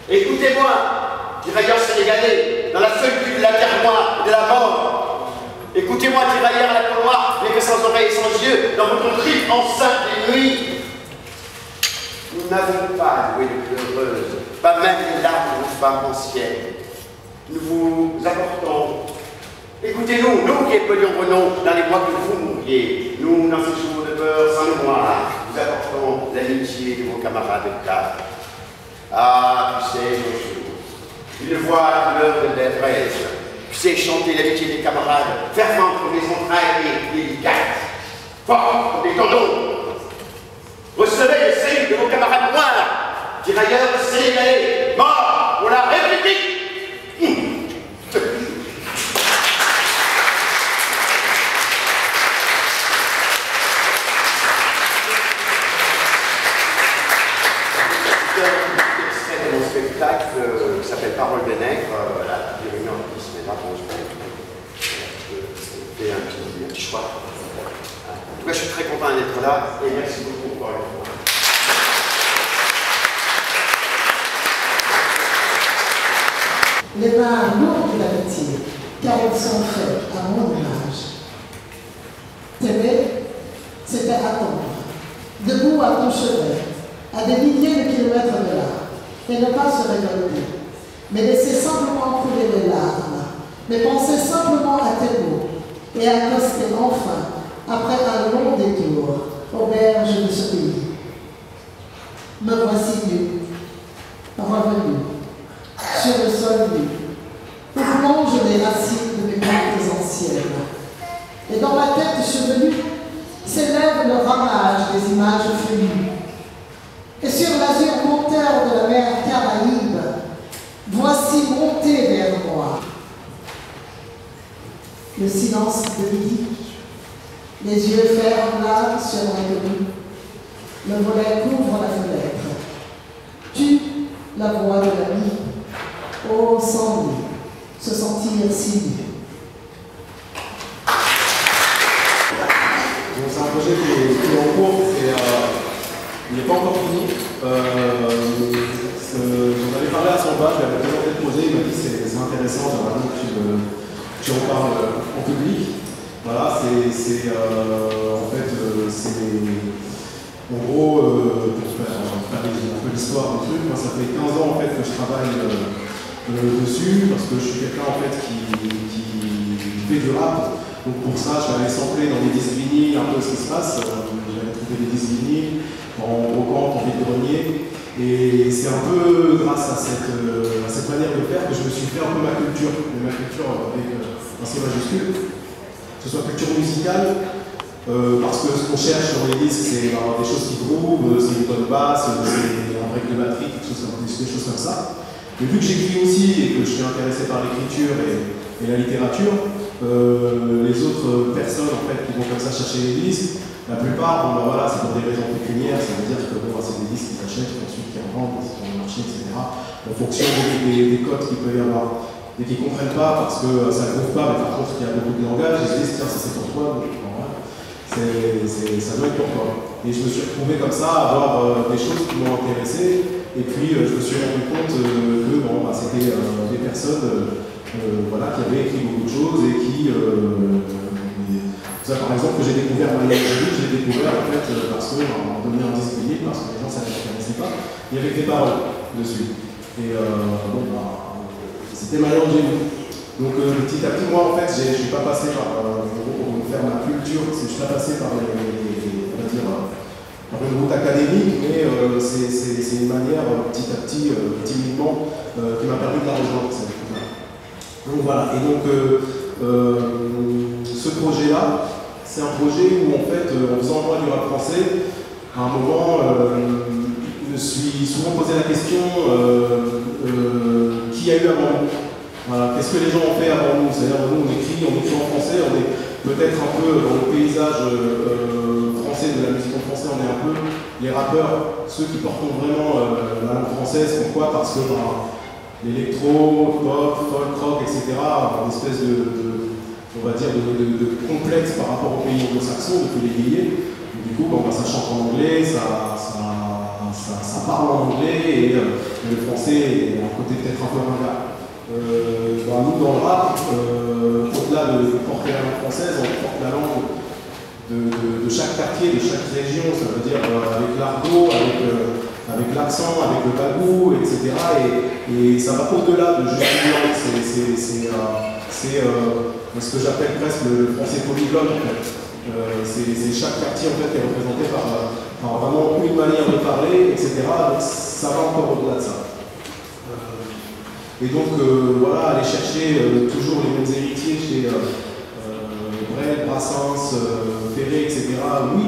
Écoutez-moi, tirailleurs sénégalais, dans la solitude de la terre noire et de la mort. Écoutez-moi, tirailleurs à la peau noire, mais que sans oreilles et sans yeux, dans votre trip enceinte des nuits. Nous n'avons pas loué de pleureuse, pas même les larmes de femmes anciennes. Nous vous apportons, écoutez-nous, nous qui épelions vos noms dans les mois que vous mouriez, nous, dans ces jours de peur sans mémoire, nous apportons l'amitié de vos camarades de classe. Ah, tu sais, nos jours, une voix à couleur de lèvres, tu sais chanter l'amitié des camarades, fervente comme les entrailles et délicates, forte comme des tendons. Recevez le salut de vos camarades noirs, tirailleurs sénégalais, morts pour la République. Qui s'appelle Parole des Nègres, la réunion du cinéma, bon, je fais un petit choix. En tout cas, je suis très content d'être là et merci beaucoup pour une fois. Les mains lourdes d'amitié, car elles sont faites à mon image. T'aimer, c'était attendre, debout à ton chevet, à des milliers de kilomètres de là. Et ne pas se révolter, mais laisser simplement couler les larmes, mais penser simplement à tes mots, et accoster enfin, après un long détour, aux berges de ce pays. Me voici nu, revenu, sur le sol nu, où plongent les racines de mes plantes anciennes. Et dans ma tête chevelue, s'élève le ramage des images feuillues. Et sur l'azur monteur de la mer Caraïbe, voici monter vers moi le silence de midi, les yeux fermes là sur l'inconnu, le volet couvre la fenêtre, tue la voix de la nuit, oh sans lui, se sentir si nu. C'est un projet qui est en cours et il n'est pas encore fini. J'en avais parlé à son bas, je lui avais présenté le projet, il m'a dit c'est intéressant, j'aimerais bien que tu en parles en public. Voilà, en fait, c'est en gros, pour faire un peu l'histoire du truc, moi ça fait 15 ans en fait que je travaille dessus, parce que je suis quelqu'un en fait qui fait du rap. Donc pour ça, je vais aller sampler dans des disques vinyles un peu ce qui se passe. J'avais trouvé des disques vinyles en brocante, en vide-grenier. Et c'est un peu grâce à cette manière de faire que je me suis fait un peu ma culture avec un C majuscule. Que ce soit culture musicale, parce que ce qu'on cherche sur les disques, c'est des choses qui groovent, c'est une bonne basse, c'est un break de batterie, des choses comme ça. Mais vu que j'écris aussi et que je suis intéressé par l'écriture et la littérature, les autres personnes en fait, qui vont comme ça chercher les disques, la plupart, bon, ben voilà, c'est pour des raisons pécuniaires, ça veut dire que bon, c'est des disques qu'ils achètent, ensuite qu'ils revendent, sur le marché, etc. En fonction des codes qu'il peut y avoir. Et qu'ils ne comprennent pas parce que ça ne groove pas, mais par contre il y a beaucoup de langage, ils se disent tiens, ça c'est pour toi, donc voilà, ça doit être pour toi. Et je me suis retrouvé comme ça à avoir des choses qui m'ont intéressé, et puis je me suis rendu compte que bon, bah, c'était des personnes voilà, qui avaient écrit beaucoup de choses et qui. Ça, par exemple, que j'ai découvert Maria Jolie, je l'ai découvert en fait parce qu'on donnait un disque vinyle, parce que les gens ne s'intéressaient pas, il y avait des paroles dessus. Et bon, bah, c'était Maria Jolie. Donc petit à petit, moi en fait, je ne suis pas passé par, pour faire ma culture, je ne suis pas passé par on va dire, par une route académique, mais c'est une manière petit à petit, timidement, qui m'a permis de la rejoindre. Donc voilà, et donc ce projet-là, c'est un projet où en fait, en faisant moi du rap français, à un moment, je me suis souvent posé la question qui a eu avant nous. Voilà, qu'est-ce que les gens ont fait avant nous? C'est-à-dire, nous, on écrit en français, on est peut-être un peu dans le paysage français, de la musique en français, on est un peu les rappeurs, ceux qui portent vraiment la langue française. Pourquoi? Parce que l'électro, pop, folk, rock, etc., une espèce on va dire, de complexe par rapport aux pays anglo-saxons depuis les milliers. Du coup, ça chante en anglais, ça ça parle en anglais et le français est un côté peut-être un peu ringard. Nous, dans le rap, au-delà de porter la langue française, on porte la langue de chaque quartier, de chaque région, ça veut dire avec l'argot, avec l'accent, avec le bagou, etc. Et ça va au-delà de juste une langue, c'est ce que j'appelle presque le français polyglotte en fait. C'est chaque quartier en fait qui est représenté par vraiment une manière de parler, etc. Donc ça va encore au-delà de ça. Et donc voilà, aller chercher toujours les mêmes héritiers chez Brel, Brassens, Ferré, etc. Oui,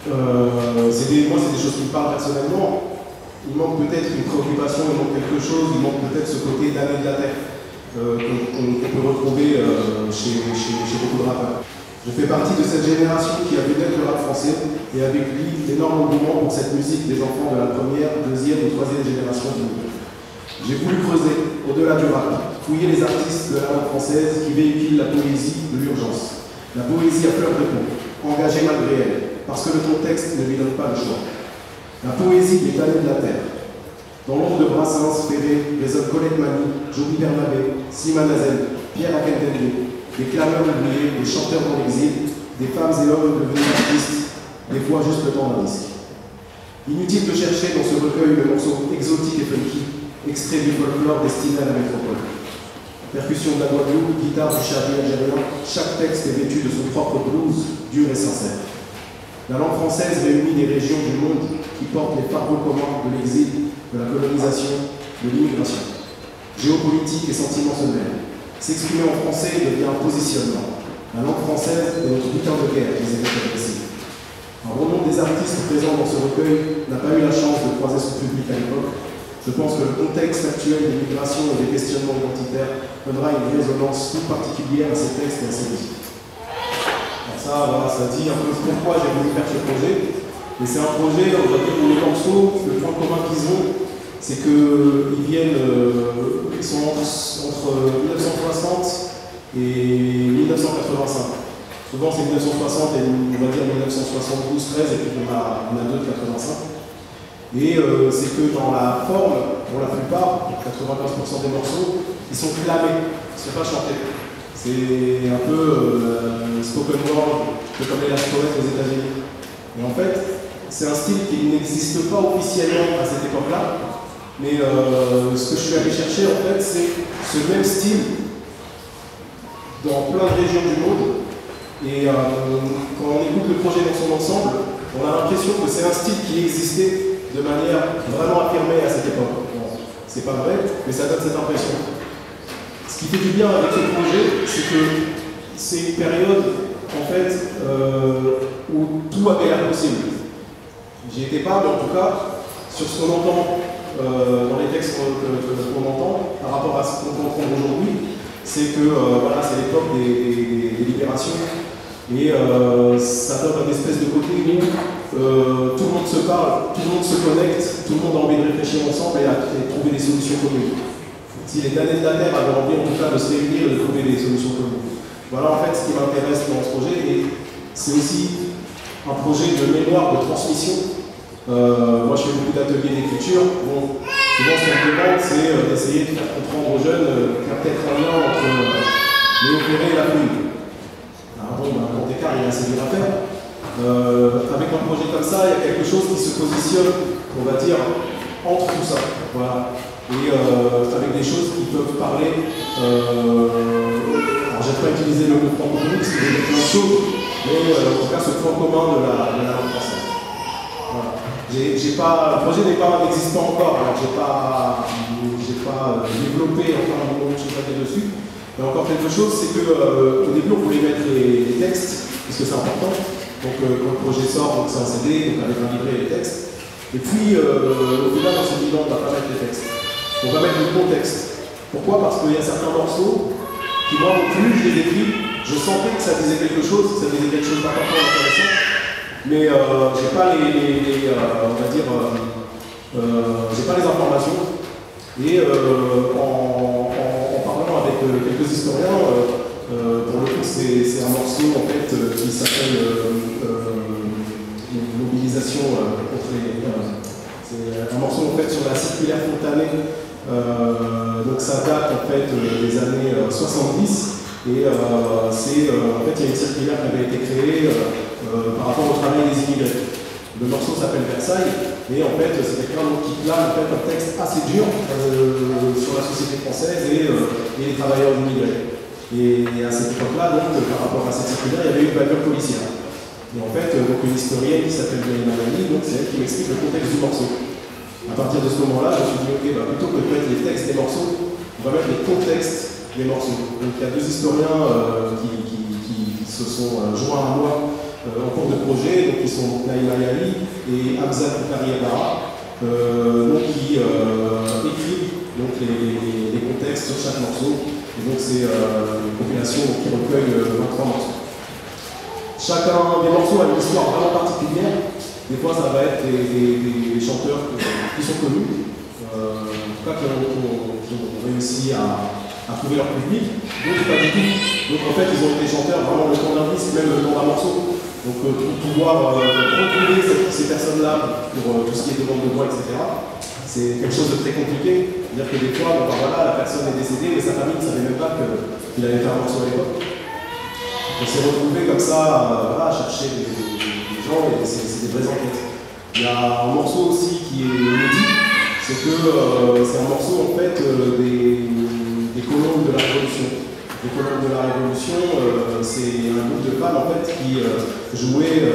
moi c'est des choses qui me parlent personnellement. Il manque peut-être une préoccupation, il manque quelque chose, il manque peut-être ce côté d'année de la terre qu'on peut retrouver chez beaucoup de rappeurs. Je fais partie de cette génération qui a vu naître le rap français et avec lui l'énorme engouement pour cette musique des enfants de la première, deuxième ou troisième génération du monde. J'ai voulu creuser au-delà du rap, fouiller les artistes de la langue française qui véhiculent la poésie de l'urgence. La poésie à fleur de peau, engagée malgré elle, parce que le contexte ne lui donne pas le choix. La poésie des années de la terre. Dans l'ombre de Brassens, Ferré, résonnent Colette Mani, Joby Bernabé, Sima Nazel, Pierre Akindele, des clameurs oubliés, des chanteurs dans l'exil, des femmes et hommes devenus artistes, des fois juste le temps d'un disque. Inutile de chercher dans ce recueil le morceau exotique et funky, extrait du folklore destiné à la métropole. Percussion de la Guadeloupe, guitare du Chari algérien, chaque texte est vêtu de son propre blues, dur et sincère. La langue française réunit des régions du monde qui portent les fardeaux communs de l'exil, de la colonisation, de l'immigration. Géopolitique et sentiments se mêlent. S'exprimer en français devient un positionnement. La langue française est notre putain de guerre, disait Michel Plessy. Un bon nombre des artistes présents dans ce recueil n'a pas eu la chance de croiser son public à l'époque. Je pense que le contexte actuel des migrations et des questionnements identitaires donnera une résonance toute particulière à ces textes et à ces musiques. Alors ça dit un peu pourquoi j'ai voulu faire ce projet. Et c'est un projet, on va dire, pour les morceaux, le point commun qu'ils ont, c'est qu'ils ils sont entre 1960 et 1985. Souvent c'est 1960 et on va dire 1972-13 et puis on a deux de 85. Et c'est que dans la forme, pour la plupart, 95% des morceaux, ils sont clamés, ils ne sont pas chantés. C'est un peu spoken word, un peu comme les Last Poets aux États-Unis. Et en fait, c'est un style qui n'existe pas officiellement à cette époque-là, mais ce que je suis allé chercher en fait, c'est ce même style dans plein de régions du monde. Et quand on écoute le projet dans son ensemble, on a l'impression que c'est un style qui existait de manière vraiment affirmée à cette époque. Bon, c'est pas vrai, mais ça donne cette impression. Ce qui fait du bien avec ce projet, c'est que c'est une période en fait où tout avait l'air possible. J'y étais pas, mais en tout cas, sur ce qu'on entend dans les textes qu'on entend, par rapport à ce qu'on peut entendre aujourd'hui, c'est que voilà, c'est l'époque des libérations, et ça donne une espèce de côté où tout le monde se parle, tout le monde se connecte, tout le monde a envie de réfléchir ensemble et de trouver des solutions communes. Si les damnés de la Terre avaient envie en tout cas de se réunir et de trouver des solutions communes. Voilà en fait ce qui m'intéresse dans ce projet, et c'est aussi un projet de mémoire, de transmission. Moi je fais beaucoup d'ateliers d'écriture. Bon, souvent ce qu'on me demande c'est d'essayer de faire comprendre aux jeunes qu'il y a peut-être un lien entre Léo Ferré et la fouille. Alors bon, grand écart, il y a assez dur à faire. Avec un projet comme ça, il y a quelque chose qui se positionne, on va dire, entre tout ça. Voilà. Et avec des choses qui peuvent parler. Alors j'aime pas utiliser le mot francophonie parce qu'il y a plein de choses, mais en tout cas ce point commun de la langue française. Voilà. Le projet n'existe pas encore, alors j'ai pas développé encore un moment de choses à dire dessus. Mais encore quelque chose, c'est qu'au début on voulait mettre les textes, parce que c'est important. Donc quand le projet sort, donc c'est un CD, donc avec un livret et les textes. Et puis au final on s'est dit non, on ne va pas mettre les textes. On va mettre le contexte. Pourquoi? Parce qu'il y a certains morceaux qui, moi, au plus je les écris, je sentais que ça disait quelque chose, d'important, d'intéressant, mais j'ai pas on va dire, j'ai pas les informations. Et en parlant avec quelques historiens, pour le coup, c'est un morceau en fait qui s'appelle Mobilisation contre C'est un morceau en fait sur la circulaire spontanée. Donc ça date en fait des années 70 et en fait il y a une circulaire qui avait été créée par rapport au travail des immigrés. Le morceau s'appelle Versailles et en fait c'est quelqu'un qui plane en fait un texte assez dur sur la société française et les travailleurs immigrés. Et à cette époque-là, donc par rapport à cette circulaire, il y avait une bavure policière. Et en fait, donc une historienne qui s'appelle Janine Malani, donc c'est elle qui m'explique le contexte du morceau. À partir de ce moment-là, je me suis dit, ok, bah, plutôt que de mettre les textes des morceaux, on va mettre les contextes des morceaux. Donc il y a deux historiens qui se sont joints à moi en cours de projet, donc qui sont Naïma Yali et Hamza Koukariabara, qui écrivent donc, les contextes sur chaque morceau. Et donc c'est une compilation qui recueille 23 morceaux. Chacun des morceaux a une histoire vraiment particulière. Des fois, ça va être des chanteurs qui sont connus, en tout cas qui ont réussi à trouver leur public, d'autres pas du tout. Donc en fait, ils ont été chanteurs vraiment le temps d'un disque, même le temps d'un morceau. Donc pour pouvoir retrouver ces personnes-là pour tout ce qui est demande de voix, etc., c'est quelque chose de très compliqué. C'est-à-dire que des fois, bon, ben voilà, la personne est décédée, mais sa famille ne savait même pas qu'il allait faire un morceau à l'époque. On s'est retrouvé comme ça, voilà, à chercher des gens, et c'est des vraies enquêtes. Il y a un morceau aussi qui est inédit, c'est que c'est un morceau en fait des colons de la Révolution. Les colons de la Révolution, c'est un groupe de femmes en fait qui jouaient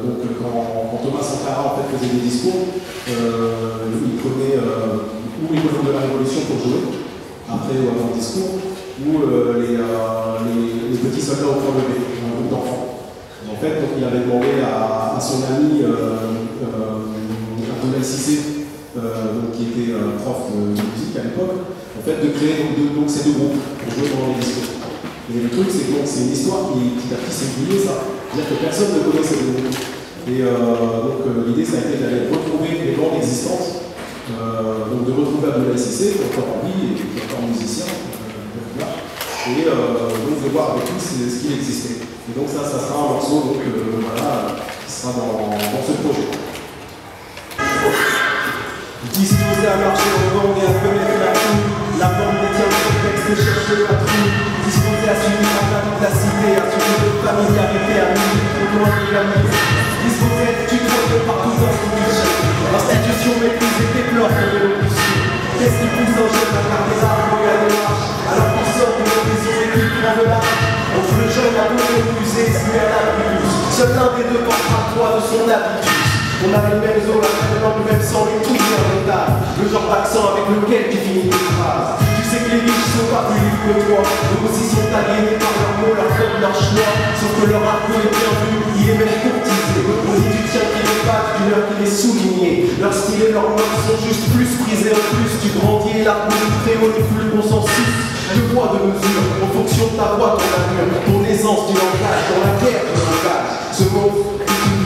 donc quand Thomas Sankara en fait faisait des discours, il prenait ou les colons de la Révolution pour jouer après ou avant le discours, ou les petits soldats au point levé, un groupe d'enfants. En fait, donc, il avait demandé à son ami Abdoulaye Cissé, qui était prof de musique à l'époque, en fait, de créer donc, ces deux groupes pour jouer pendant les discours. Et le truc, c'est que c'est une histoire qui a petit s'est oubliée, ça. C'est-à-dire que personne ne connaît ces deux groupes. Et donc l'idée, ça a été d'aller retrouver les bandes existantes, donc de retrouver Abdoulaye Cissé, qui est encore en vie et qui est encore musicien, et donc de voir avec lui ce qu'il existait. Et donc ça sera un morceau donc, voilà, qui sera dans ce projet. Disposé à marcher au vent et à connaître la foule, la bande détient le contexte et cherche le patrouille. Disposé à suivre la capacité, à suivre de familiarité, à milieu loin de la mise. Disposé à être tutoyé partout dans ce budget. L'institution méprise et déplore ton élocution. Qu'est-ce qui pousse un jeune à garder l'arbre et à démarche, alors qu'on sort de l'horizon et qu'il prend de l'âge. Entre le jeune à refusé, celui à la buse. Seul l'un des deux portera toi de son habitude. On a les mêmes os, le même sang, mais tout est en métal. Le genre d'accent avec lequel tu finis tes phrases. Tu sais que les riches sont pas plus libres que toi. Eux aussi sont aliénés par leurs mots, leur faute, leur choix. Sauf que leur argot est bien vu, il est même courtisé. On dit du tien qui n'est pas, du leur qui est souligné. Leur style et leurs mots sont juste plus prisés en plus. Tu grandis et l'arbre du très haut n'est plus le consensus. De poids de mesure, en fonction de ta voix, ton allure, ton aisance du langage, dans la guerre du langage. Ce mot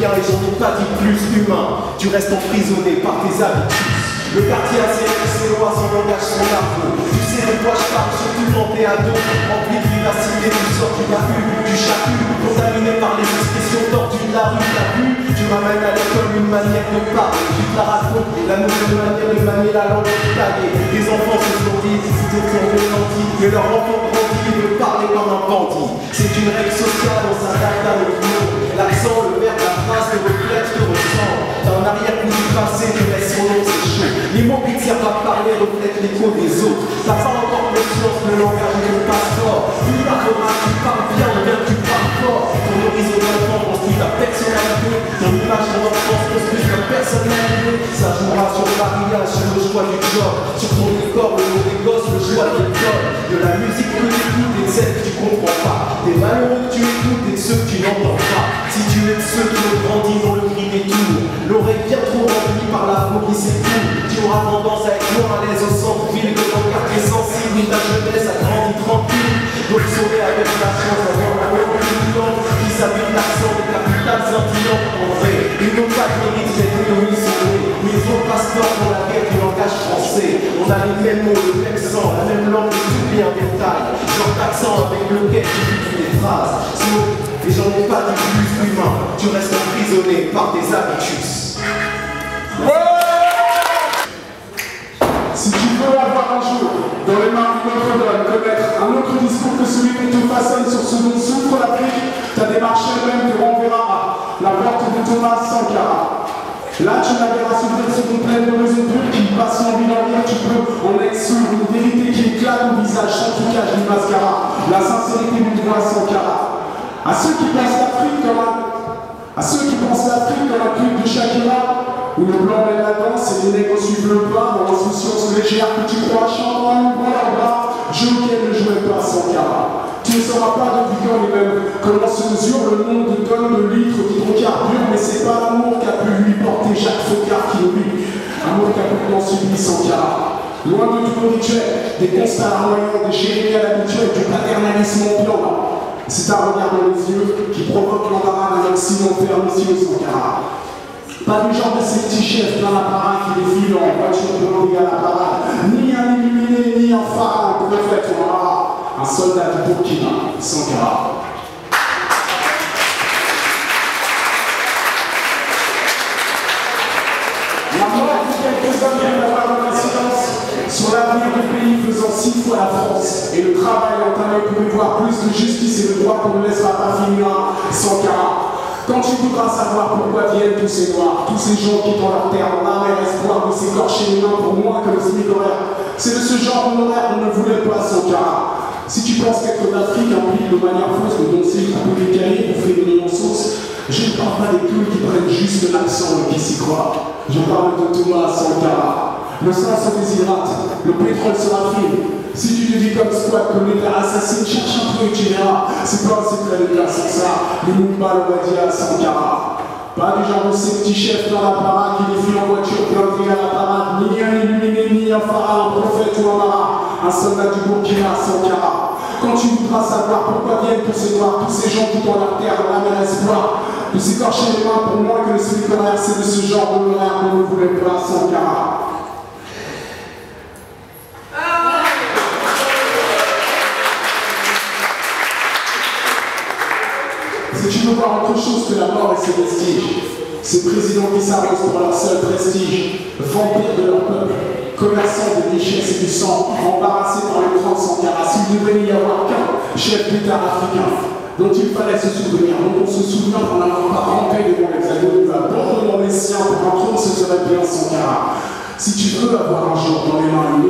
et j'en ai pas dit plus humain, tu restes emprisonné par tes habitudes. Le quartier asiatique, ses lois, son langage, son argot. Tu sais de quoi je parle, surtout quand t'es ado. Rempli de vivacité, tu sors du bahut, du chahut. Contaminé par les expressions tordues de la rue, t'as vu. Tu ramènes à l'école une manière de parler. Tu te la racontes, la nouvelle manière de manier la langue taillée. Les enfants se sont dit, c'est autour de l'anti. Mais leur enfant grandit et veut parler comme un bandit. C'est une règle sociale, on s'adapte à notre monde. L'accent, le verbe, la phrase te reflète, te ressent. T'as un arrière-coup du passé, tu laisses mon nom, c'est chaud. Les mots qui ne servent à parler reflètent l'écho des autres. T'as pas encore conscience que le langage est le passeport. Tu parleras, tu parles bien, ou bien tu parles fort. Ton horizon d'enfant construit ta personnalité. Ton image, ton enfance construit ta personnalité. Ça jouera sur le mariage, sur le choix du job. Sur ton décor, le nom des gosses, le choix de l'école. De la musique que tu écoutes et de celle que tu comprends pas. Des malheureux que tu écoutes et de ceux que tu n'entends pas. Si tu es de ceux qui ont grandi dans le gris des tours, l'oreille bien trop remplie par la peau qui s'écoule, tu auras tendance à être moins à l'aise au centre-ville que dans le quartier sensible où ta jeunesse a grandi tranquille. Donc sauver avec la chance d'avoir un homme qui s'habille l'accent des capitales intelligentes en vrai. Ils n'ont pas de mérite d'être éloignés sauvés, mais ils ont le passeport pour la guerre du langage français. On a les mêmes mots, le même sang, la même langue, mais tout bien en détail. Genre d'accent avec lequel tu dis des phrases. Et j'en ai pas dit plus humain, tu restes emprisonné par tes habitudes. Ouais! J'en ai marre d'une autre donne, connaître un autre discours que celui que te façonne sur ce dont souffre l'Afrique. Ta démarche elle-même te renverra à la porte de Thomas Sankara. Là, tu n'as qu'à s'ouvrir ce ton plein de raisons pures qui passent en ville en rien, tu peux en exclure une vérité qui éclate au visage sans trucage du mascara. La sincérité du droit Sankara. À ceux qui pensent l'Afrique comme un clip de Shakira, où le blanc mène la danse et les nègres suivent le pas dans l'insouciance légère que tu crois chantant en ouvrant leurs bras. Je auquel ne jouais pas Sankara. Tu ne sauras pas depuis quand les mêmes comment se mesure le nombre de tonnes de litres d'hydrocarbures, mais c'est pas l'amour qu'a pu lui porter Jacques Faucard qui nous lit. Amour qu'a pourtant subi Sankara. Loin de tout le rituel, des constats larmoyants, des chéris à l'habituel, du paternalisme ambiant. C'est un regard dans les yeux qui provoque l'embarras d'un Occident monsieur Sankara. Pas du genre de ces petits chefs plein l'appareil qui défilent en voiture blindée à la parade, ni un illuminé, ni un phare, un prophète ou un soldat du Burkina, Sankara. La mort de quelques années n'a pas d'incidence sur l'avenir du pays faisant 6 fois la France, et le travail entamé pour y voir plus de justice et de droit qu'on ne laissera pas finir Sankara. Quand tu voudras savoir pourquoi viennent tous ces noirs, tous ces gens qui dans leur terre, dans l'âme et l'espoir de s'écorcher les mains pour moins que le SMIC horaire, c'est de ce genre d'honoraire qu'on ne voulait pas Sankara. Si tu penses qu'être d'Afrique implique de manière fausse de danser le coup décalé pour faire une sauce, je ne parle pas des clous qui prennent juste l'accent et qui s'y croient. Je parle de Thomas Sankara. Le sang se déshydrate, le pétrole se raffine. Si tu te dis comme squat que l'État assassine, cherche un peu et tu verras. C'est pas un secret de classe, c'est ça. Le Mumba, on va dire Sankara. Pas du genre de ces petits chefs dans la parade qui défilent en voiture blindée à la parade. Ni un illuminé, ni un phare, un prophète ou un marin. Un soldat du Burkina, Sankara. Quand tu voudras savoir pourquoi viennent tous ces noirs, tous ces gens qui dans leur terre, dans la mer espoir, de s'écorcher les mains pour moins que le SMIC horaire, c'est de ce genre d'honoraire qu'on ne voulait pas Sankara. Si tu veux voir autre chose que la mort et ses vestiges, ces présidents qui s'arrosent pour leur seul prestige, vampires de leur peuple, commerçants de richesse et du sang, embarrassés par le grand Sankara, s'il devait n'y avoir qu'un chef d'État africain dont il fallait se souvenir, dont on se souvient en n'avant pas rampé devant l'hexagone, abandonnant les siens pour un trône, ce serait bien Sankara. Si tu veux avoir un jour dans les mains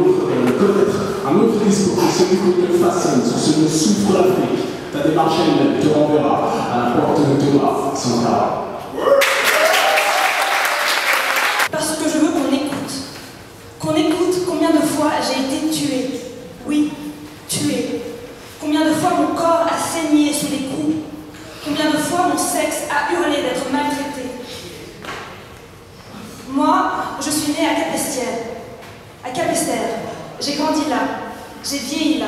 connaître un autre discours que celui que te façonne sur ce dont souffre l'Afrique, ta démarche elle-même te renverra à la porte de Thomas Sankara. Parce que je veux qu'on écoute. Qu'on écoute combien de fois j'ai été tuée. Oui, tuée. Combien de fois mon corps a saigné sous les coups. Combien de fois mon sexe a hurlé d'être maltraité. Moi, je suis née à Capesterre. J'ai grandi là. J'ai vieilli là.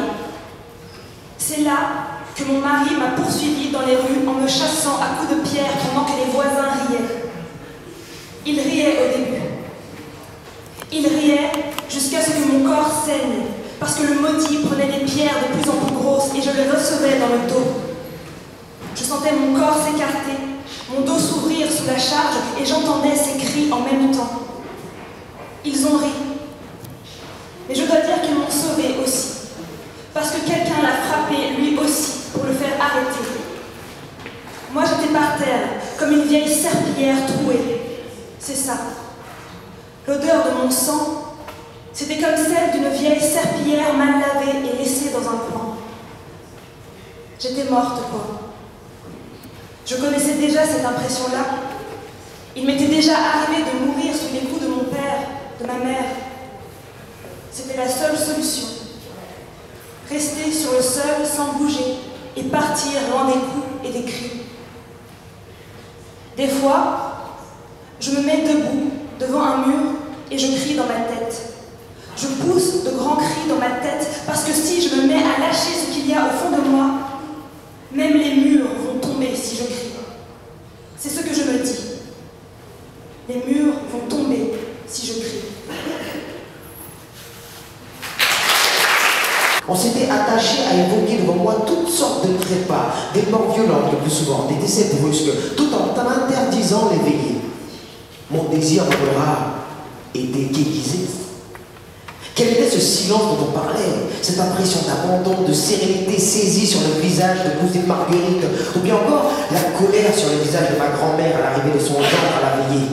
C'est là que mon mari m'a poursuivi dans les rues en me chassant à coups de pierre pendant que les voisins riaient. Il riait au début. Il riait jusqu'à ce que mon corps saigne, parce que le maudit prenait des pierres de plus en plus grosses et je les recevais dans le dos. Je sentais mon corps s'écarter, mon dos s'ouvrir sous la charge et j'entendais ses cris en même temps. Ils ont ri. Mais je dois dire qu'ils m'ont sauvé aussi, parce que quelqu'un l'a frappé lui aussi pour le faire arrêter. Moi j'étais par terre, comme une vieille serpillière trouée. C'est ça. L'odeur de mon sang, c'était comme celle d'une vieille serpillière mal lavée et laissée dans un coin. J'étais morte, quoi. Je connaissais déjà cette impression-là. Il m'était déjà arrivé de mourir sous les coups de mon père, de ma mère. C'était la seule solution. Rester sur le sol sans bouger et partir loin des coups et des cris. Des fois, je me mets debout devant un mur et je crie dans ma tête. Je pousse de grands cris dans ma tête parce que si je me mets à lâcher ce qu'il y a au fond de moi, même les murs vont tomber si je crie. C'est ce que je me dis. Les murs vont tomber si je crie. On s'était attaché à évoquer devant moi toutes sortes de trépas, des morts violentes le plus souvent, des décès brusques, tout en m'interdisant l'éveiller. Mon désir de rare était déguisé. Quel était ce silence dont on parlait? Cette impression d'abandon, de sérénité saisie sur le visage de cousine Marguerite, ou bien encore la colère sur le visage de ma grand-mère à l'arrivée de son gendre à la veillée.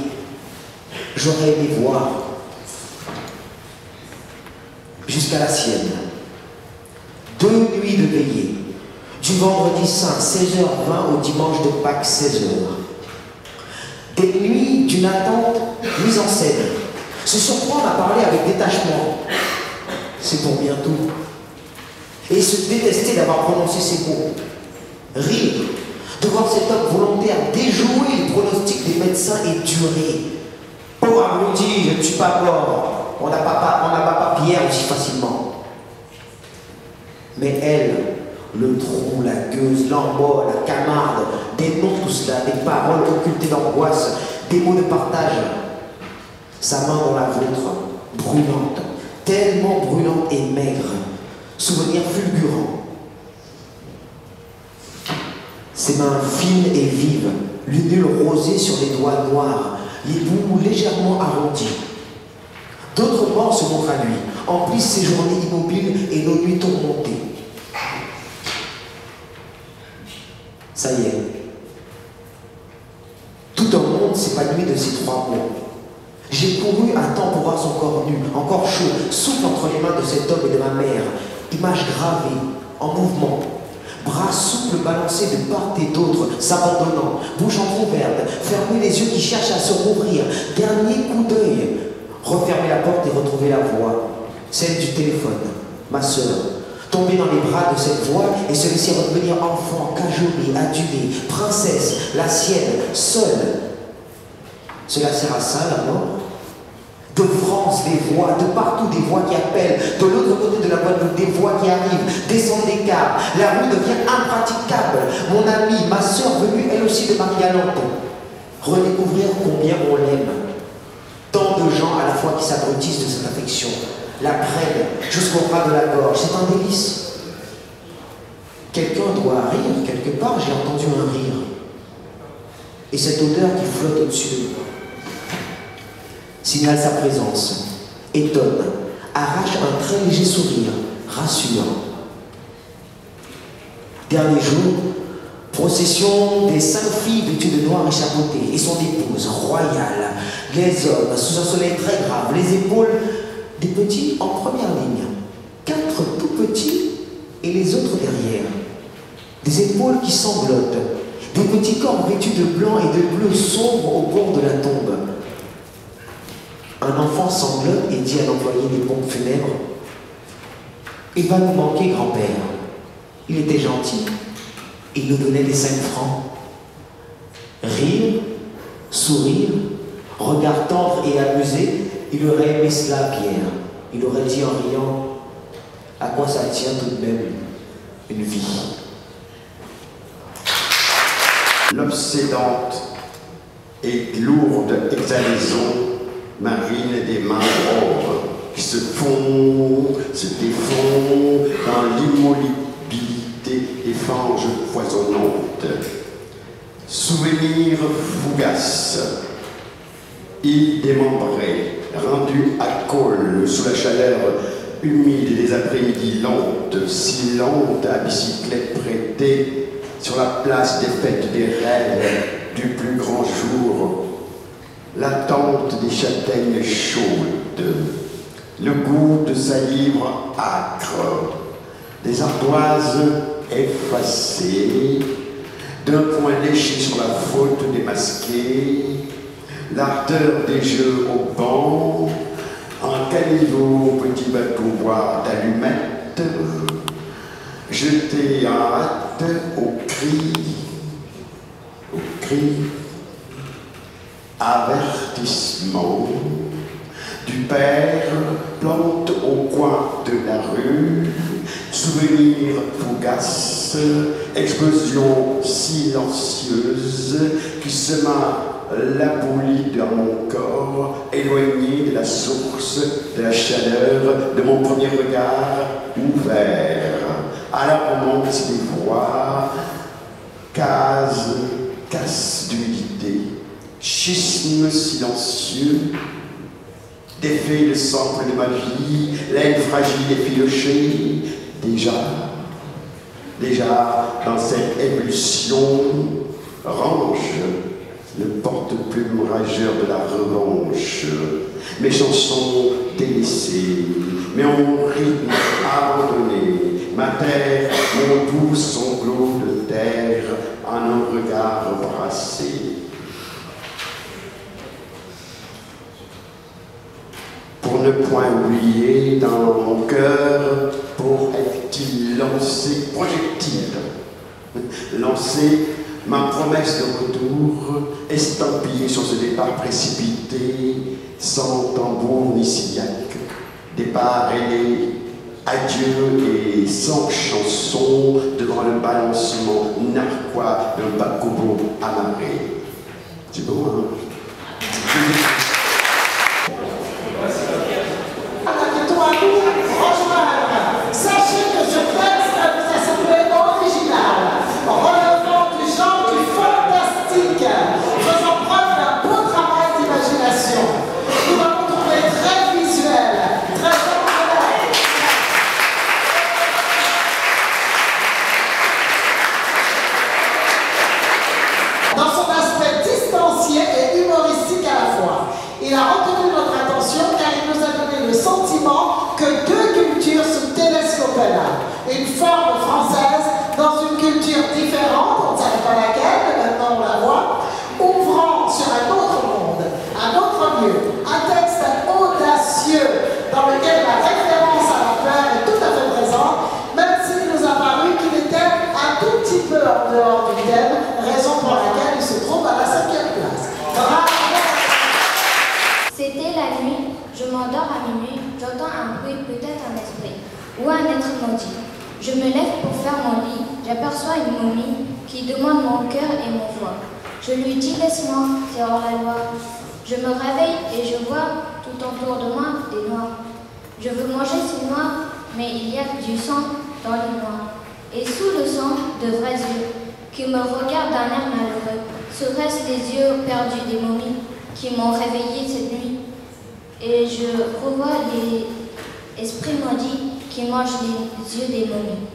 J'aurais aimé voir jusqu'à la sienne. 2 nuits de veillée, du vendredi saint 16h20 au dimanche de Pâques 16h. Des nuits d'une attente mise en scène. Se surprendre à parler avec détachement, c'est pour bientôt. Et se détester d'avoir prononcé ces mots. Rire, de voir cet homme volontaire déjouer les pronostics des médecins et durer. Pauvre abruti, je ne suis pas mort. On n'abat pas Pierre aussi facilement. Mais elle, le trou, la gueuse, l'emboie, la camarde, des noms tout cela, des paroles occultées d'angoisse, des mots de partage. Sa main dans la vôtre, brûlante, tellement brûlante et maigre, souvenir fulgurant. Ses mains fines et vives, l'unule rosée sur les doigts noirs, les bouts légèrement arrondis. D'autres morts se montrent à lui, emplissent ses journées immobiles et nos nuits tourmentées. Ça y est. Tout un monde s'épanouit de ces 3 mots. J'ai couru un temps pour voir son corps nu, encore chaud, souffle entre les mains de cet homme et de ma mère. Image gravée, en mouvement. Bras souples balancés de part et d'autre, s'abandonnant, bouche entrouverte, fermer les yeux qui cherchent à se rouvrir. Dernier coup d'œil. Refermer la porte et retrouver la voix. Celle du téléphone, ma sœur. Tomber dans les bras de cette voix et se laisser redevenir enfant, cajolé, adulé, princesse, la sienne, seule. Cela sert à ça, la mort? De France, des voix, de partout des voix qui appellent, de l'autre côté de la Guadeloupe, des voix qui arrivent, descendent des câbles, la rue devient impraticable. Mon amie, ma sœur venue elle aussi de Marie-Galante, redécouvrir combien on l'aime. Tant de gens à la fois qui s'abrutissent de cette affection, la prennent jusqu'au bras de la gorge, c'est un délice. Quelqu'un doit rire, quelque part j'ai entendu un rire. Et cette odeur qui flotte au-dessus de moi signale sa présence, étonne, arrache un très léger sourire, rassure. Dernier jour, procession des 5 filles vêtues de noir échafaudées et son épouse royale, les hommes sous un soleil très grave, les épaules des petits en première ligne, 4 tout petits et les autres derrière, des épaules qui sanglotent, des petits corps vêtus de blanc et de bleu sombre au bord de la tombe. Un enfant sanglote et dit à l'employé des pompes funèbres: « Il va nous manquer, grand-père. Il était gentil. Il nous donnait des 5 francs. » Rire, sourire, regard tendre et amusé, il aurait aimé cela, Pierre. Il aurait dit en riant: « À quoi ça tient tout de même une vie ?» L'obsédante et lourde exhalaison marine des mains pauvres qui se font, se défont dans l'immobilité des fanges foisonnantes. Souvenir fugace, île démembrée, rendue à col sous la chaleur humide des après-midi lentes, si lentes à bicyclette prêtée sur la place des fêtes des rêves du plus grand jour. L'attente des châtaignes chaudes, le goût de salive âcre, des ardoises effacées, d'un point léché sur la faute démasquée, l'ardeur des jeux au banc, en caniveau petit bateau bois d'allumettes, jeté en hâte au cri, avertissement du père, plante au coin de la rue, souvenir fugace, explosion silencieuse qui sema la bouillie dans mon corps, éloigné de la source de la chaleur de mon premier regard ouvert. À la romance des voix, casse d'humidité, schisme silencieux, défait le centre de ma vie, l'aile fragile effilochée, déjà dans cette évolution, range le porte-plume rageur de la revanche, mes chansons délaissées, mais mon rythme abandonné, ma terre, mon doux sanglot de terre, en un regard brassé. Pour ne point oublier dans mon cœur, pour être-il lancé, projectile, lancé ma promesse de retour, estampillée sur ce départ précipité, sans tambour ni siliaque, départ ailé, adieu et sans chanson, devant le balancement narquois d'un bakobo amarré. C'est beau, hein? Sachez que ce texte vous a semblé original, relevant du genre du fantastique, faisant preuve d'un beau travail d'imagination. Nous l'avons trouvé très visuel, très original. Dans son aspect distancié et humoristique à la fois, il a retenu notre attention car il nous a donné le sentiment que deux cultures se télescopaient là. Une forme française dans une culture différente, on ne savait pas laquelle, mais maintenant on la voit, ouvrant sur un autre monde, un autre lieu, un texte audacieux dans lequel la référence à la peur est tout à fait présente, même s'il nous a paru qu'il était un tout petit peu en dehors du thème, raison pour laquelle il se trouve à la 5e place. Bravo. C'était la nuit, je m'endors à minuit, j'entends un bruit, peut-être un esprit, ou un être maudit. Je me lève pour faire mon lit, j'aperçois une momie qui demande mon cœur et mon foie. Je lui dis laisse-moi, c'est hors la loi. Je me réveille et je vois tout autour de moi des noix. Je veux manger ces noix, mais il y a du sang dans les noix. Et sous le sang, de vrais yeux, qui me regardent d'un air malheureux. Seraient-ce les yeux perdus des momies qui m'ont réveillé cette nuit? Et je revois les esprits maudits qui mangent les yeux des momies.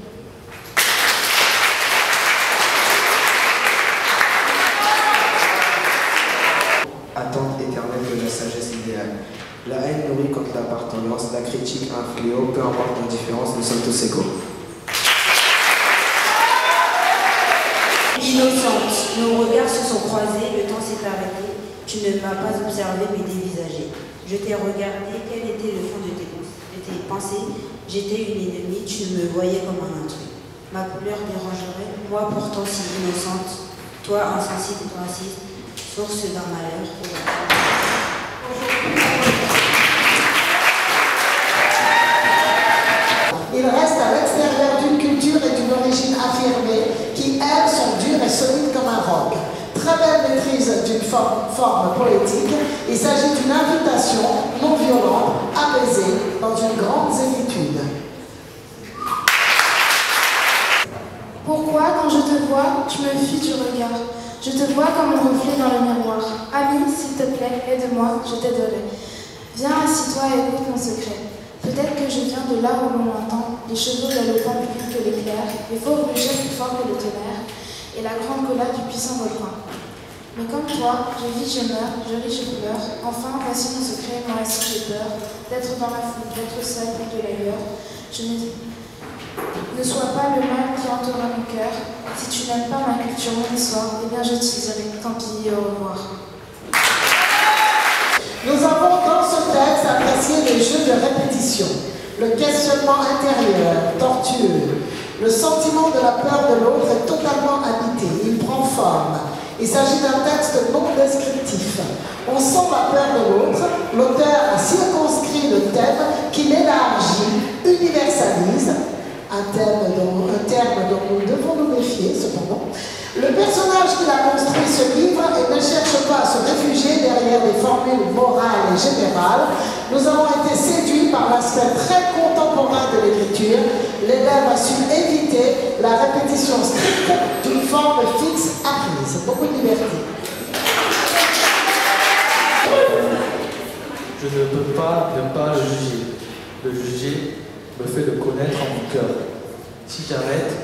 Attente éternelle de la sagesse idéale. La haine nourrit contre l'appartenance, la critique un fléau, peu importe l'indifférence, nous sommes tous égaux. Innocente, nos regards se sont croisés, le temps s'est arrêté. Tu ne m'as pas observé mais dévisagé. Je t'ai regardé, quel était le fond de tes pensées? J'étais une ennemie, tu me voyais comme un intrus. Ma couleur dérangerait, moi pourtant si innocente. Toi insensible et raciste, source d'un malheur. Il reste à l'extérieur d'une culture et d'une origine affirmée qui, elles, sont dures et solides comme un roc. Très belle maîtrise d'une forme poétique, il s'agit d'une invitation non violente, apaisée, dans une grande zénitude. Pourquoi, quand je te vois, tu me fuis du regard? Je te vois comme un reflet dans le miroir. Ami, s'il te plaît, aide-moi, je t'aiderai. Viens, assis-toi et écoute mon secret. Peut-être que je viens de là où l'on m'entend, les chevaux galopant plus vite que l'éclair, les fauves rugissent plus fort que le tonnerre, et la grande colère du puissant volcan. Mais comme toi, je vis, je meurs, je ris, je pleure. Enfin, voici mon secret, moi aussi j'ai peur d'être dans la foule, d'être seul de l'ailleurs. Ne sois pas le mal qui hantera mon cœur. Si tu n'aimes pas ma culture, mon histoire, eh bien je te dirai, tant pis, au revoir. Nous avons dans ce texte apprécié les jeux de répétition, le questionnement intérieur, tortueux. Le sentiment de la peur de l'autre est totalement habité, il prend forme. Il s'agit d'un texte non descriptif. On sent la peur de l'autre, l'auteur a circonscrit le thème qu'il élargit, universalise, un terme dont nous devons nous méfier cependant. Le personnage qu'il a construit se livre et ne cherche pas à se réfugier derrière des formules morales et générales. Nous avons été séduits par l'aspect très contemporain de l'écriture. L'élève a su éviter la répétition stricte d'une forme fixe apprise. Beaucoup de liberté. Je ne peux pas ne pas le juger. Le juger me fait le connaître en mon cœur. Si j'arrête,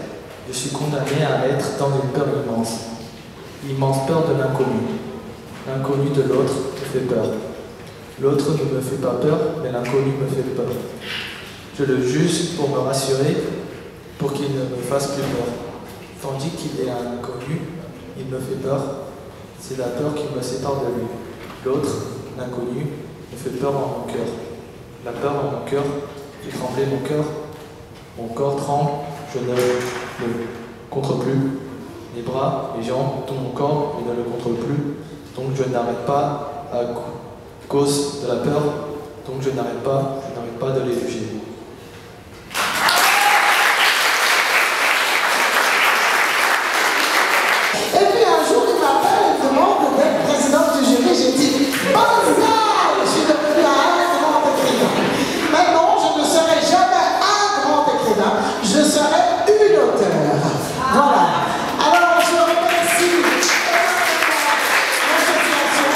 je suis condamné à être dans une peur immense. L'immense peur de l'inconnu. L'inconnu de l'autre me fait peur. L'autre ne me fait pas peur, mais l'inconnu me fait peur. Je le juge pour me rassurer, pour qu'il ne me fasse plus peur. Tandis qu'il est un inconnu, il me fait peur. C'est la peur qui me sépare de lui. L'autre, l'inconnu, me fait peur en mon cœur. La peur en mon cœur fait trembler mon cœur. Mon corps tremble, je ne le contrôle plus. Les bras, les jambes, tout mon corps, je ne le contrôle plus. Donc je n'arrête pas à cause de la peur. Donc je n'arrête pas de les juger. Et puis un jour, il m'appelle et me demande d'être présidente du jury. J'ai dit, bonsoir, je suis devenue un grand écrivain. Mais non, je ne serai jamais un grand écrivain, je serai une auteure. Voilà. Alors, je remercie l'association.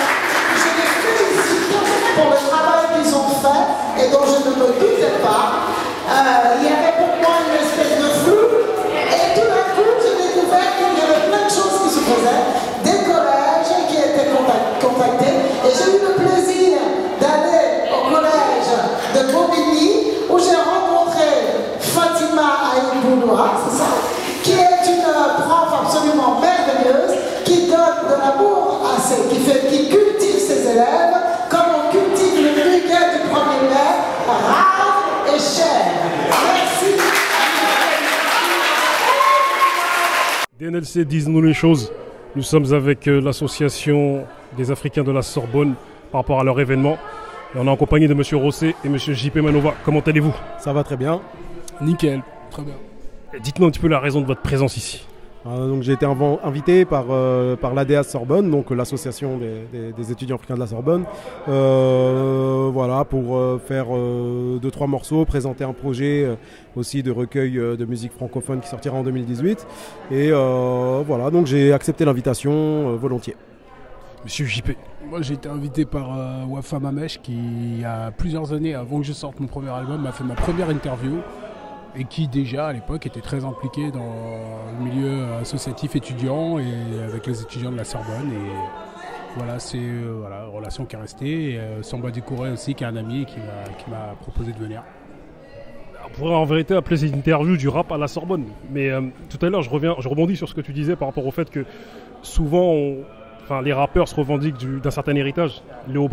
Je les félicite pour le travail qu'ils ont fait et dont je ne me doutais pas. Il y avait pour moi une espèce de flou. Et tout d'un coup, j'ai découvert qu'il y avait plein de choses qui se faisaient, des collèges qui étaient contactés. Et j'ai eu le plaisir d'aller au collège de Bobigny, où j'ai rencontré Fatima Aïbouloua, c'est ça, qui est une prof absolument merveilleuse, qui donne de l'amour à qui cultive ses élèves, comme on cultive le muguet du 1er mai, rare et cher. Merci. DNLC, disent-nous les choses. Nous sommes avec l'association des Africains de la Sorbonne par rapport à leur événement. Et on est en compagnie de M. Rossé et M. JP Manova. Comment allez-vous? Ça va très bien. Nickel, très bien. Dites-nous un petit peu la raison de votre présence ici. Donc j'ai été invité par l'ADA Sorbonne, donc l'association des étudiants africains de la Sorbonne, voilà, pour faire 2-3 morceaux, présenter un projet aussi de recueil de musique francophone qui sortira en 2018. Et voilà, donc j'ai accepté l'invitation volontiers. Monsieur JP. Moi j'ai été invité par Wafa Mamesh qui, il y a plusieurs années avant que je sorte mon premier album, m'a fait ma première interview. Et qui déjà à l'époque était très impliqué dans le milieu associatif étudiant et avec les étudiants de la Sorbonne. Et voilà, c'est voilà, une relation qui est restée. Et Samba Ducouré aussi, qui est un ami qui m'a proposé de venir. On pourrait en vérité appeler cette interview du rap à la Sorbonne. Mais tout à l'heure, je rebondis sur ce que tu disais par rapport au fait que souvent, les rappeurs se revendiquent d'un certain héritage. Léo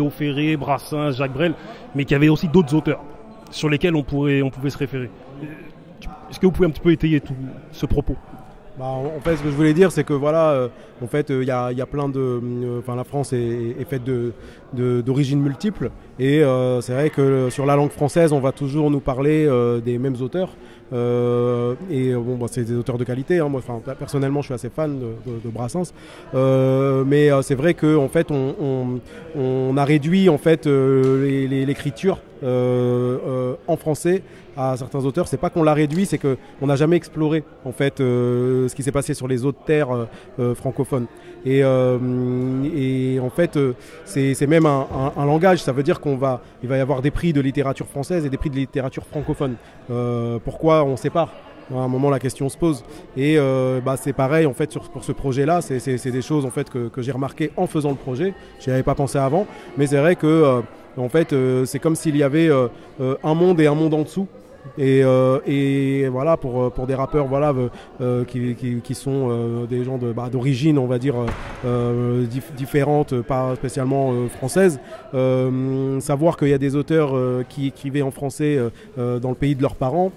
Ferré, Brassens, Jacques Brel, mais qu'il y avait aussi d'autres auteurs sur lesquels on pouvait se référer. Est-ce que vous pouvez un petit peu étayer tout ce propos? En fait, ce que je voulais dire, c'est que voilà, en fait, il y a plein de, la France est faite d'origines multiples, et c'est vrai que sur la langue française, on va toujours nous parler des mêmes auteurs. C'est des auteurs de qualité, hein. Moi, personnellement, je suis assez fan de Brassens, mais c'est vrai que en fait, on a réduit en fait l'écriture en français à certains auteurs. C'est pas qu'on l'a réduit, c'est qu'on n'a jamais exploré en fait ce qui s'est passé sur les autres terres francophones. Et en fait, c'est même un langage. Ça veut dire il va y avoir des prix de littérature française et des prix de littérature francophone. Pourquoi on sépare? À un moment, la question se pose. Et c'est pareil en fait pour ce projet-là. C'est des choses en fait que j'ai remarqué en faisant le projet. Je n'y avais pas pensé avant, mais c'est vrai que en fait, c'est comme s'il y avait un monde et un monde en dessous. Et voilà, pour des rappeurs voilà, qui sont des gens d'origine, on va dire, différentes, pas spécialement françaises, savoir qu'il y a des auteurs qui écrivaient en français dans le pays de leurs parents,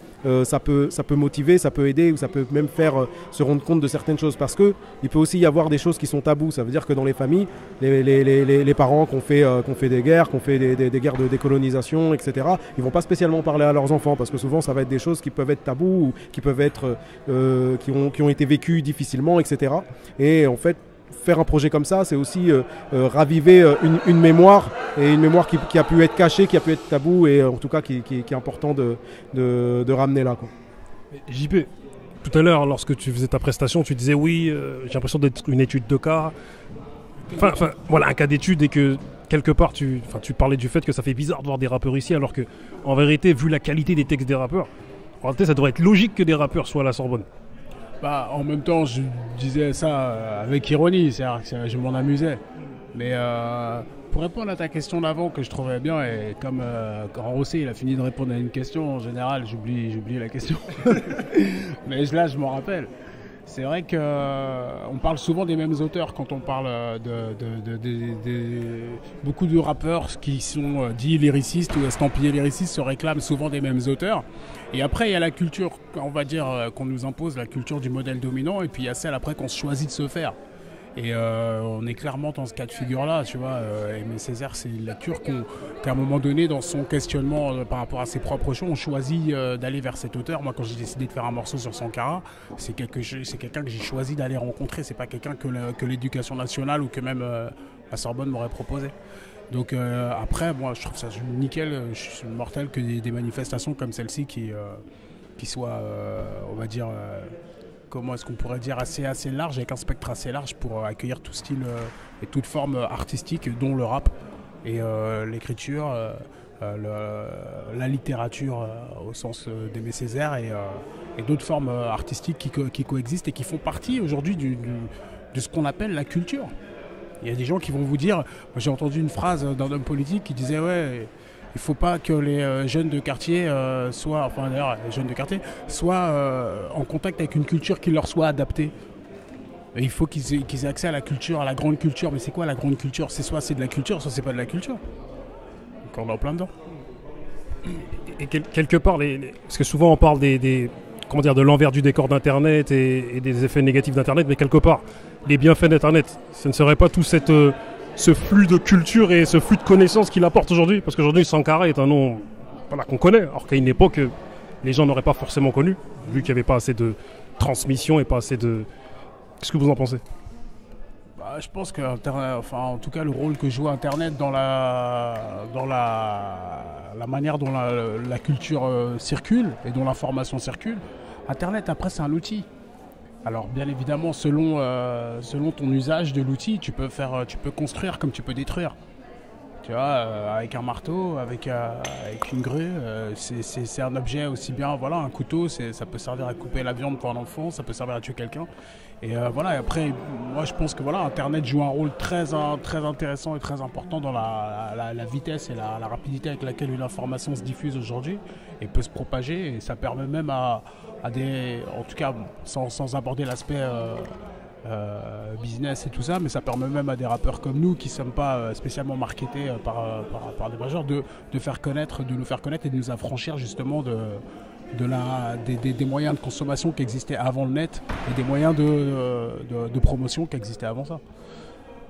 ça peut motiver, ça peut aider, ou ça peut même faire se rendre compte de certaines choses, parce que il peut aussi y avoir des choses qui sont tabous. Ça veut dire que dans les familles, les parents qui ont fait des guerres, qui ont fait des guerres de décolonisation, etc., ils vont pas spécialement parler à leurs enfants, parce que souvent ça va être des choses qui peuvent être tabous, ou qui peuvent être qui ont été vécues difficilement, etc. Et en fait, faire un projet comme ça, c'est aussi raviver une mémoire, et une mémoire qui a pu être cachée, qui a pu être tabou, et en tout cas qui est important de ramener là, quoi. JP, tout à l'heure, lorsque tu faisais ta prestation, tu disais oui, j'ai l'impression d'être une étude de cas, voilà, un cas d'étude, et que quelque part, tu parlais du fait que ça fait bizarre de voir des rappeurs ici, alors que, en vérité, vu la qualité des textes des rappeurs, en réalité, ça devrait être logique que des rappeurs soient à la Sorbonne. Bah, en même temps, je disais ça avec ironie, c'est-à-dire que je m'en amusais. Mais pour répondre à ta question d'avant, que je trouvais bien, et comme quand Rossé il a fini de répondre à une question, en général, j'oublie la question. Mais là, je m'en rappelle. C'est vrai qu'on parle souvent des mêmes auteurs quand on parle beaucoup de rappeurs qui sont dits lyricistes ou estampillés lyricistes se réclament souvent des mêmes auteurs. Et après, il y a la culture, on va dire, qu'on nous impose, la culture du modèle dominant, et puis il y a celle après qu'on choisit de se faire. Et on est clairement dans ce cas de figure-là, tu vois. Aimé Césaire, c'est la cure qu'à un moment donné, dans son questionnement par rapport à ses propres choix, on choisit d'aller vers cet auteur. Moi, quand j'ai décidé de faire un morceau sur Sankara, c'est quelqu'un que j'ai choisi d'aller rencontrer. C'est pas quelqu'un que l'éducation nationale ou que même la Sorbonne m'aurait proposé. Donc après, moi, je trouve ça nickel, je suis mortel que des manifestations comme celle-ci qui soient, on va dire... comment est-ce qu'on pourrait dire, assez large, avec un spectre assez large pour accueillir tout style et toute forme artistique, dont le rap et l'écriture, la littérature au sens d'Aimé Césaire et d'autres formes artistiques qui coexistent et qui font partie aujourd'hui de ce qu'on appelle la culture. Il y a des gens qui vont vous dire, j'ai entendu une phrase d'un homme politique qui disait « ouais, il ne faut pas que les jeunes de quartier soient en contact avec une culture qui leur soit adaptée. Et il faut qu'ils aient accès à la culture, à la grande culture. Mais c'est quoi la grande culture? C'est soit c'est de la culture, soit c'est pas de la culture. Donc on est en plein dedans. Et quelque part, parce que souvent on parle de l'envers du décor d'Internet et des effets négatifs d'Internet, mais quelque part, les bienfaits d'Internet, ce ne serait pas tout ce flux de culture et ce flux de connaissances qu'il apporte aujourd'hui, parce qu'aujourd'hui Sankara est un nom qu'on connaît, alors qu'à une époque les gens n'auraient pas forcément connu, vu qu'il n'y avait pas assez de transmission et pas assez de... Qu'est-ce que vous en pensez? Je pense que en tout cas le rôle que joue Internet dans la manière dont la culture circule et dont l'information circule, Internet après c'est un outil. Alors bien évidemment, selon ton usage de l'outil, tu peux construire comme tu peux détruire. Tu vois, avec un marteau, avec une grue, c'est un objet aussi bien, voilà, un couteau, ça peut servir à couper la viande pour un enfant, ça peut servir à tuer quelqu'un. Et voilà, et après, moi je pense que voilà, Internet joue un rôle très intéressant et très important dans la vitesse et la rapidité avec laquelle une information se diffuse aujourd'hui et peut se propager. Et ça permet même à des, en tout cas, sans aborder l'aspect business et tout ça, mais ça permet même à des rappeurs comme nous qui ne sommes pas spécialement marketés par des majors de nous faire connaître et de nous affranchir justement des moyens de consommation qui existaient avant le net et des moyens de promotion qui existaient avant ça.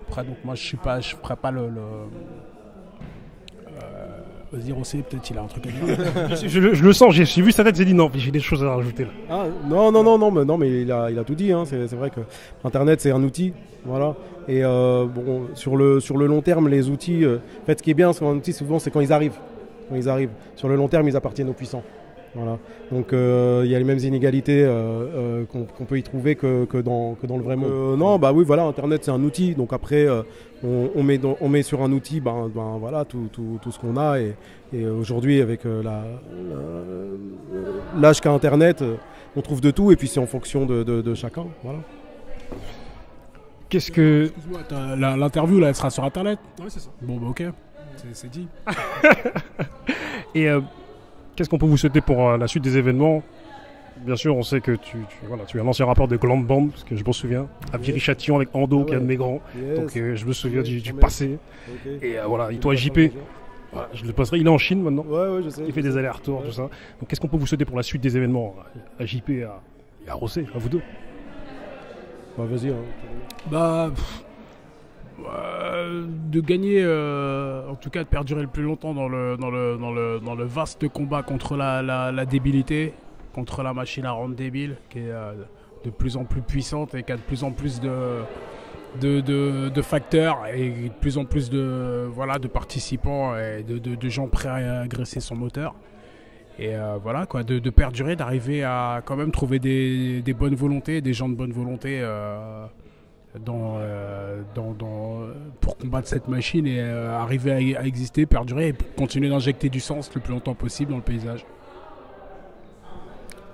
Après, donc moi je ferai pas le vas-y Rossé, peut-être il a un truc à dire. je le sens, j'ai vu sa tête, j'ai dit non, j'ai des choses à rajouter là. Ah, non, mais il a tout dit, hein. C'est vrai que Internet c'est un outil, voilà. Et bon, sur le long terme, les outils, en fait ce qui est bien sur un outil souvent c'est quand ils arrivent. Sur le long terme, ils appartiennent aux puissants. Voilà. Donc il y a les mêmes inégalités qu'on peut y trouver que dans le vrai monde. Non, bah oui, voilà, Internet c'est un outil. Donc après, on met sur un outil, voilà, tout ce qu'on a. Et aujourd'hui, avec l'âge qu'a Internet, on trouve de tout. Et puis c'est en fonction de chacun. Voilà. Qu'est-ce que... Excuse-moi, l'interview là, elle sera sur Internet? Oui, c'est ça. Bon, bah ok, c'est dit. Et qu'est-ce qu'on peut vous souhaiter pour la suite des événements? Bien sûr, on sait que tu es un ancien rappeur de Grande Bande, parce que je me souviens, à Viry-Châtillon avec Ando, qui est un de mes grands. Yes. Donc je me souviens du passé. Okay. Et voilà, et toi, JP, voilà, je le passerai. Il est en Chine maintenant. Ouais, je sais. Il fait des allers-retours, tout ça. Donc qu'est-ce qu'on peut vous souhaiter pour la suite des événements à JP et à Rossé, à vous deux? Bah, vas-y. Hein. De gagner, en tout cas de perdurer le plus longtemps dans le vaste combat contre la débilité, contre la machine à rendre débile, qui est de plus en plus puissante et qui a de plus en plus de facteurs et de plus en plus de participants et de gens prêts à agresser son moteur. Et voilà quoi, de perdurer, d'arriver à quand même trouver des bonnes volontés, des gens de bonne volonté pour combattre cette machine et arriver à exister, perdurer et continuer d'injecter du sens le plus longtemps possible dans le paysage.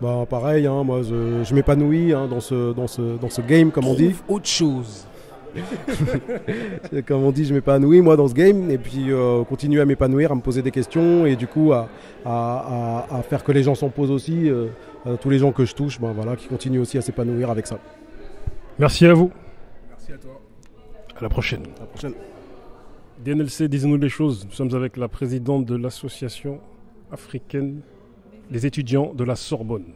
Bah pareil, hein, moi je m'épanouis hein, dans ce game comme on dit. Autre chose. Comme on dit, je m'épanouis moi dans ce game et puis continuer à m'épanouir, à me poser des questions et du coup à faire que les gens s'en posent aussi, tous les gens que je touche, ben, voilà, qui continuent aussi à s'épanouir avec ça. Merci à vous. Merci à toi. À la prochaine. À la prochaine. DNLC, disons-nous les choses. Nous sommes avec la présidente de l'association africaine des étudiants de la Sorbonne.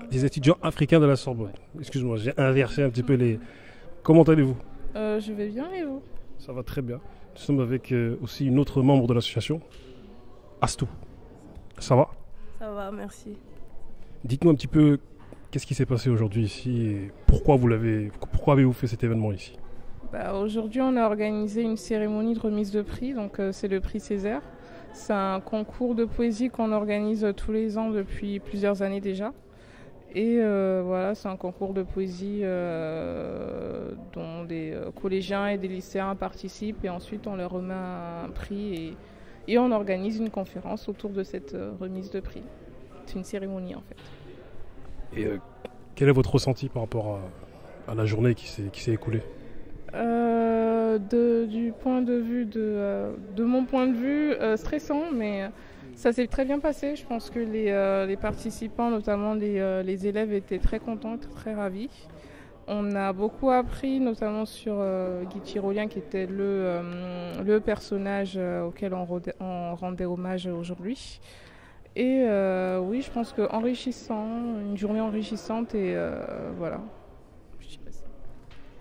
Des étudiants africains de la Sorbonne. Excuse-moi, j'ai inversé un petit peu les... Comment allez-vous ? Je vais bien et vous ? Ça va très bien. Nous sommes avec aussi une autre membre de l'association, Astou. Ça va ? Ça va, merci. Dites-nous un petit peu qu'est-ce qui s'est passé aujourd'hui ici et pourquoi avez-vous fait cet événement ici ? Aujourd'hui, on a organisé une cérémonie de remise de prix, donc c'est le prix Césaire. C'est un concours de poésie qu'on organise tous les ans depuis plusieurs années déjà. Et voilà, c'est un concours de poésie dont des collégiens et des lycéens participent et ensuite on leur remet un prix et on organise une conférence autour de cette remise de prix. C'est une cérémonie en fait. Et quel est votre ressenti par rapport à la journée qui s'est écoulée ? Du point de vue de mon point de vue, stressant, mais ça s'est très bien passé. Je pense que les participants, notamment les élèves, étaient très contents, très ravis. On a beaucoup appris, notamment sur Guy Tyrolien, qui était le personnage auquel on rendait hommage aujourd'hui. Et oui, je pense qu'enrichissant, une journée enrichissante et voilà.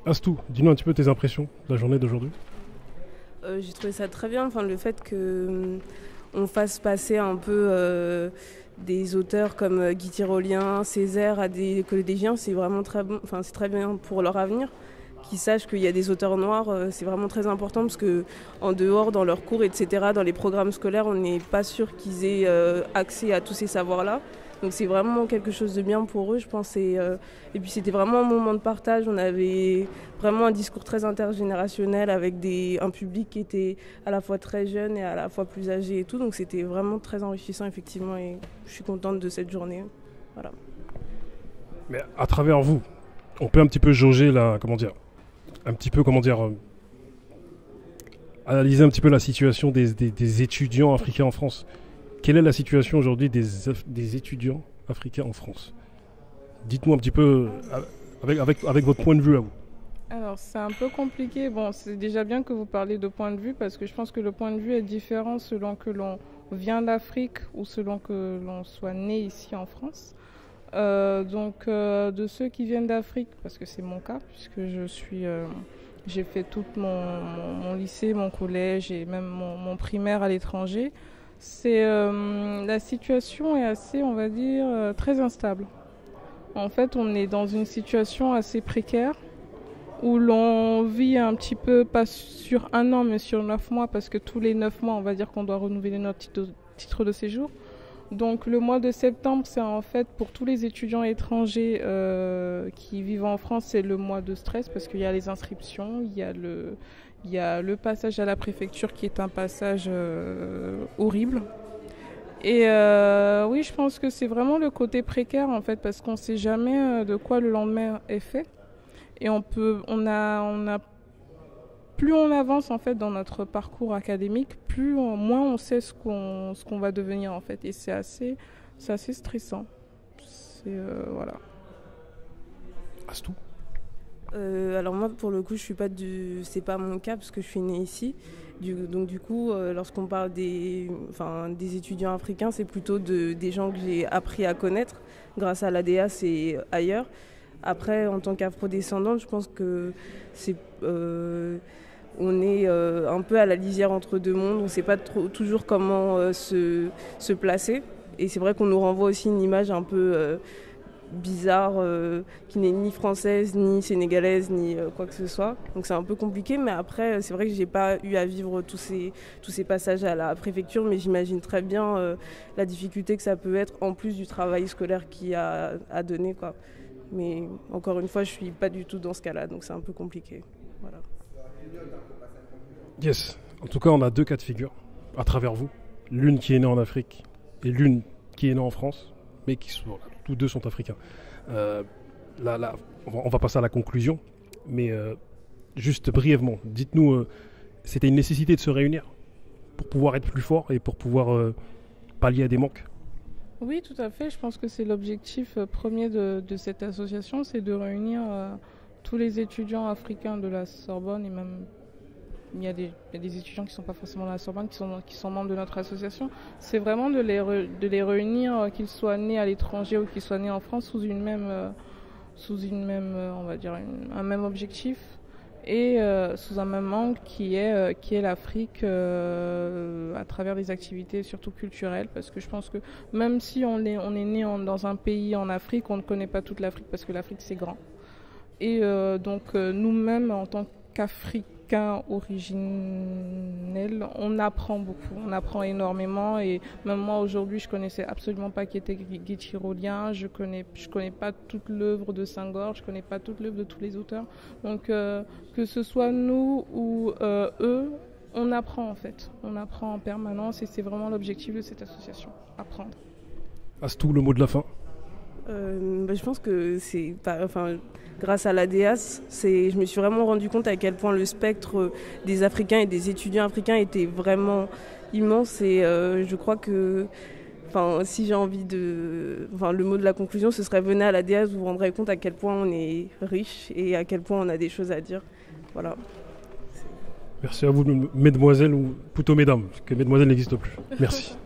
Astou, dis-nous un petit peu tes impressions de la journée d'aujourd'hui. J'ai trouvé ça très bien, le fait qu'on fasse passer un peu des auteurs comme Guy Tyrolien, Césaire à des collégiens, c'est vraiment très bon, c'est très bien pour leur avenir. Qu'ils sachent qu'il y a des auteurs noirs, c'est vraiment très important parce qu'en dehors, dans leurs cours, etc., dans les programmes scolaires, on n'est pas sûr qu'ils aient accès à tous ces savoirs-là. Donc c'est vraiment quelque chose de bien pour eux, je pense. Et puis c'était vraiment un moment de partage. On avait vraiment un discours très intergénérationnel avec un public qui était à la fois très jeune et à la fois plus âgé et tout. Donc c'était vraiment très enrichissant, effectivement. Et je suis contente de cette journée. Voilà. Mais à travers vous, on peut un petit peu jauger analyser un petit peu la situation des étudiants africains en France. Quelle est la situation aujourd'hui des étudiants africains en France ? Dites-nous un petit peu, avec votre point de vue à vous. Alors c'est un peu compliqué. Bon, c'est déjà bien que vous parlez de point de vue parce que je pense que le point de vue est différent selon que l'on vient d'Afrique ou selon que l'on soit né ici en France. De ceux qui viennent d'Afrique, parce que c'est mon cas, puisque j'ai fait tout mon lycée, mon collège et même mon primaire à l'étranger. La situation est assez, on va dire, très instable. En fait, on est dans une situation assez précaire où l'on vit un petit peu, pas sur 1 an, mais sur 9 mois, parce que tous les 9 mois, on va dire qu'on doit renouveler notre titre de séjour. Donc le mois de septembre, c'est en fait pour tous les étudiants étrangers qui vivent en France, c'est le mois de stress parce qu'il y a les inscriptions, il y a le passage à la préfecture qui est un passage horrible. Et oui, je pense que c'est vraiment le côté précaire en fait parce qu'on ne sait jamais de quoi le lendemain est fait. Et plus on avance en fait dans notre parcours académique, moins on sait ce qu'on va devenir en fait. Et c'est assez stressant. Voilà. Astou ? Alors moi pour le coup c'est pas mon cas parce que je suis née ici. Donc du coup lorsqu'on parle des étudiants africains, c'est plutôt des gens que j'ai appris à connaître grâce à l'ADAS et ailleurs. Après en tant qu'afrodescendante, je pense que on est un peu à la lisière entre deux mondes, on ne sait pas toujours comment se placer. Et c'est vrai qu'on nous renvoie aussi une image un peu bizarre, qui n'est ni française, ni sénégalaise, ni quoi que ce soit. Donc c'est un peu compliqué, mais après, c'est vrai que je n'ai pas eu à vivre tous ces passages à la préfecture, mais j'imagine très bien la difficulté que ça peut être, en plus du travail scolaire qu'il y a à donner, quoi. Mais encore une fois, je ne suis pas du tout dans ce cas-là, donc c'est un peu compliqué. Voilà. Yes. En tout cas, on a 2 cas de figure à travers vous. L'une qui est née en Afrique et l'une qui est née en France, mais qui sont, tous 2 sont africains. Là, on va passer à la conclusion, mais juste brièvement, dites-nous, c'était une nécessité de se réunir pour pouvoir être plus fort et pour pouvoir pallier à des manques? Oui, tout à fait. Je pense que c'est l'objectif premier de cette association, c'est de réunir tous les étudiants africains de la Sorbonne et même il y a des étudiants qui ne sont pas forcément de la Sorbonne, qui sont membres de notre association. C'est vraiment de les réunir, qu'ils soient nés à l'étranger ou qu'ils soient nés en France, sous une même, on va dire, un même objectif et sous un même angle qui est l'Afrique à travers des activités surtout culturelles, parce que je pense que même si on est né dans un pays en Afrique, on ne connaît pas toute l'Afrique parce que l'Afrique c'est grand. Et donc nous-mêmes en tant qu'Africains originels, on apprend beaucoup, on apprend énormément. Et même moi aujourd'hui, je connaissais absolument pas qui était Guy Tyrolien, je connais pas toute l'œuvre de Senghor, je connais pas toute l'œuvre de tous les auteurs. Donc que ce soit nous ou eux, on apprend en fait, on apprend en permanence et c'est vraiment l'objectif de cette association, apprendre. Astou, le mot de la fin. Je pense que c'est grâce à l'ADEAS, je me suis vraiment rendu compte à quel point le spectre des Africains et des étudiants africains était vraiment immense et je crois que si j'ai envie le mot de la conclusion, ce serait venez à l'ADEAS, vous vous rendrez compte à quel point on est riche et à quel point on a des choses à dire. Voilà. Merci à vous, mesdemoiselles, ou plutôt mesdames, parce que mesdemoiselles n'existe plus. Merci.